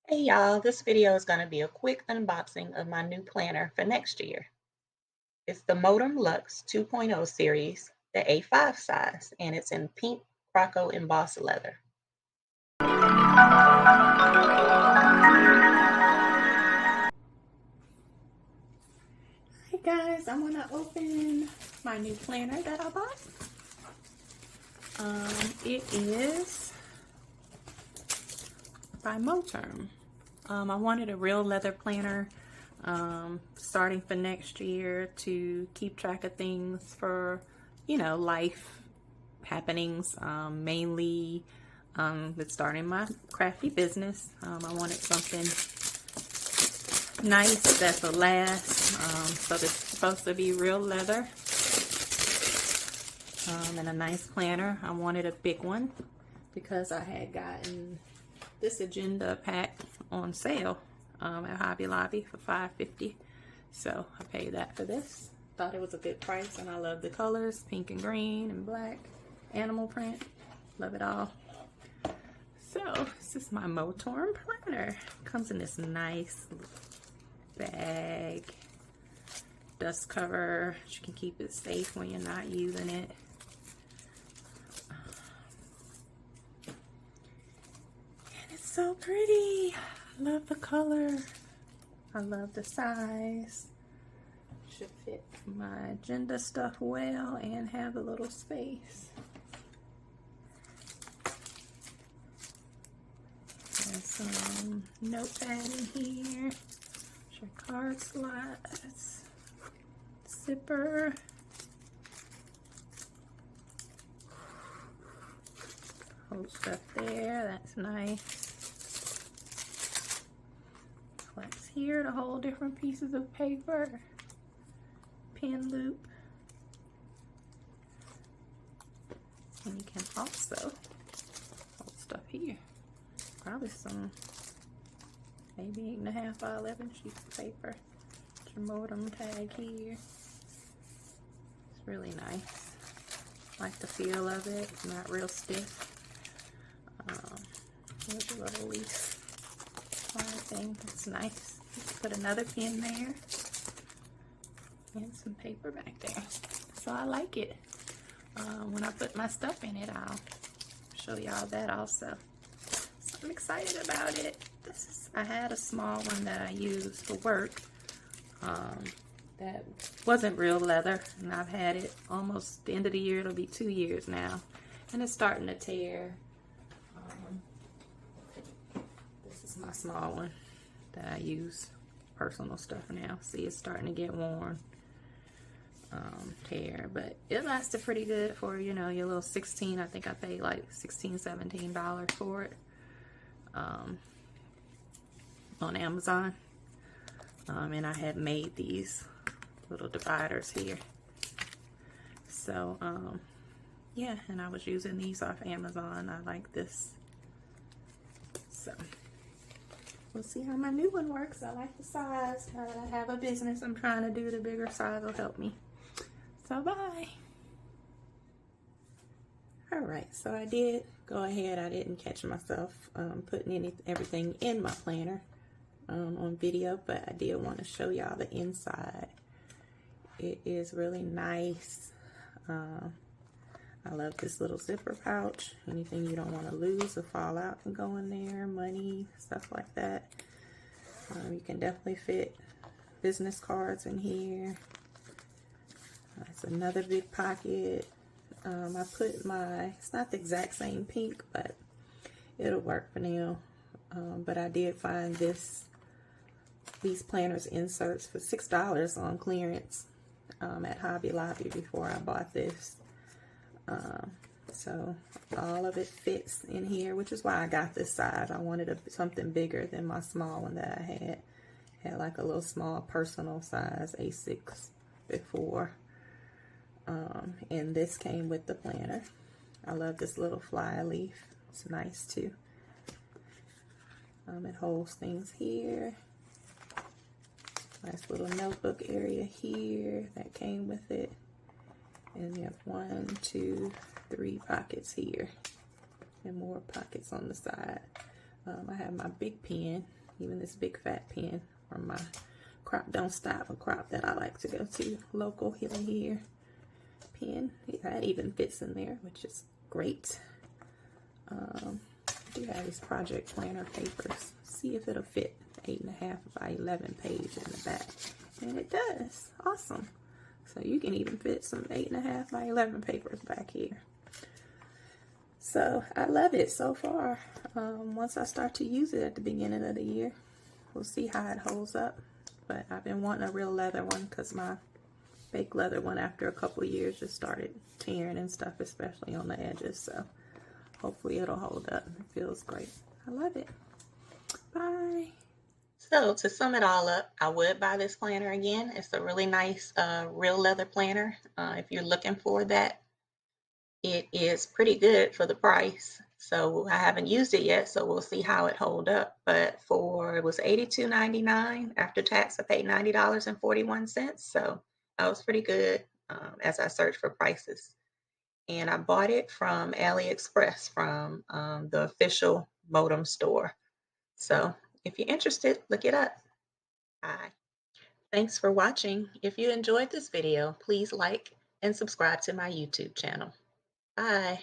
Hey y'all, this video is going to be a quick unboxing of my new planner for next year. It's the Moterm Lux 2.0 series, the A5 size, and it's in pink croco embossed leather. Hey guys, I'm going to open my new planner that I bought. It is by Moterm. I wanted a real leather planner starting for next year to keep track of things for, life happenings, mainly with starting my crafty business. I wanted something nice that will last. So this is supposed to be real leather and a nice planner. I wanted a big one because I had gotten this agenda pack on sale at Hobby Lobby for $5.50. So I paid that for this. Thought it was a good price, and I love the colors, pink and green and black, animal print. Love it all. So this is my Moterm Planner. Comes in this nice bag, dust cover. You can keep it safe when you're not using it. And it's so pretty. I love the color. I love the size. Should fit my agenda stuff well and have a little space. There's some notepad in here. Your card slots, zipper, hold stuff there. That's nice. Clamps here to hold different pieces of paper. Pin loop, and you can also hold stuff here. Probably some, maybe 8.5 by 11 sheets of paper. Your Moterm tag here. It's really nice. Like the feel of it. It's not real stiff. Here's a little leaf thing. That's nice. Put another pin there. And some paper back there. So I like it. When I put my stuff in it, I'll show y'all that also. So I'm excited about it. I had a small one that I used for work that wasn't real leather, and I've had it almost the end of the year. It'll be 2 years now, and it's starting to tear. This is my small one that I use personal stuff now. See, it's starting to get worn, tear, but it lasted pretty good for, your little 16. I think I paid like $16-17 for it on Amazon. And I had made these little dividers here. So yeah, and I was using these off Amazon. I like this. So we'll see how my new one works. I like the size. Now that I have a business I'm trying to do, the bigger size will help me. So bye. Alright, so I did go ahead. I didn't catch myself putting everything in my planner on video, but I did want to show y'all the inside. It is really nice. I love this little zipper pouch. Anything you don't want to lose or fall out can go in there. Money, stuff like that. You can definitely fit business cards in here. That's another big pocket. I put it's not the exact same pink, but it'll work for now. But I did find these planners inserts for $6 on clearance at Hobby Lobby before I bought this. So all of it fits in here, which is why I got this size. I wanted something bigger than my small one that I had. Had like a little small personal size A6 before. And this came with the planner. I love this little fly leaf. It's nice too. It holds things here. Nice little notebook area here that came with it. And you have 1, 2, 3 pockets here. And more pockets on the side. I have my big pen, even this big fat pen from my Crop Don't Stop, a crop that I like to go to, local here pen. That even fits in there, which is great. I do have these project planner papers. See if it'll fit 8.5 by 11 page in the back. And it does. Awesome. So you can even fit some 8.5 by 11 papers back here. So I love it so far. Once I start to use it at the beginning of the year, we'll see how it holds up. But I've been wanting a real leather one because my fake leather one after a couple years just started tearing and stuff, especially on the edges. So hopefully it'll hold up. It feels great. I love it. Bye. So to sum it all up, I would buy this planner again. It's a really nice real leather planner. If you're looking for that, it is pretty good for the price. So I haven't used it yet, so we'll see how it hold up. But it was $82.99. After tax, I paid $90.41. So that was pretty good as I searched for prices. And I bought it from AliExpress from the official Moterm store. So if you're interested, look it up. Bye. Thanks for watching. If you enjoyed this video, please like and subscribe to my YouTube channel. Bye.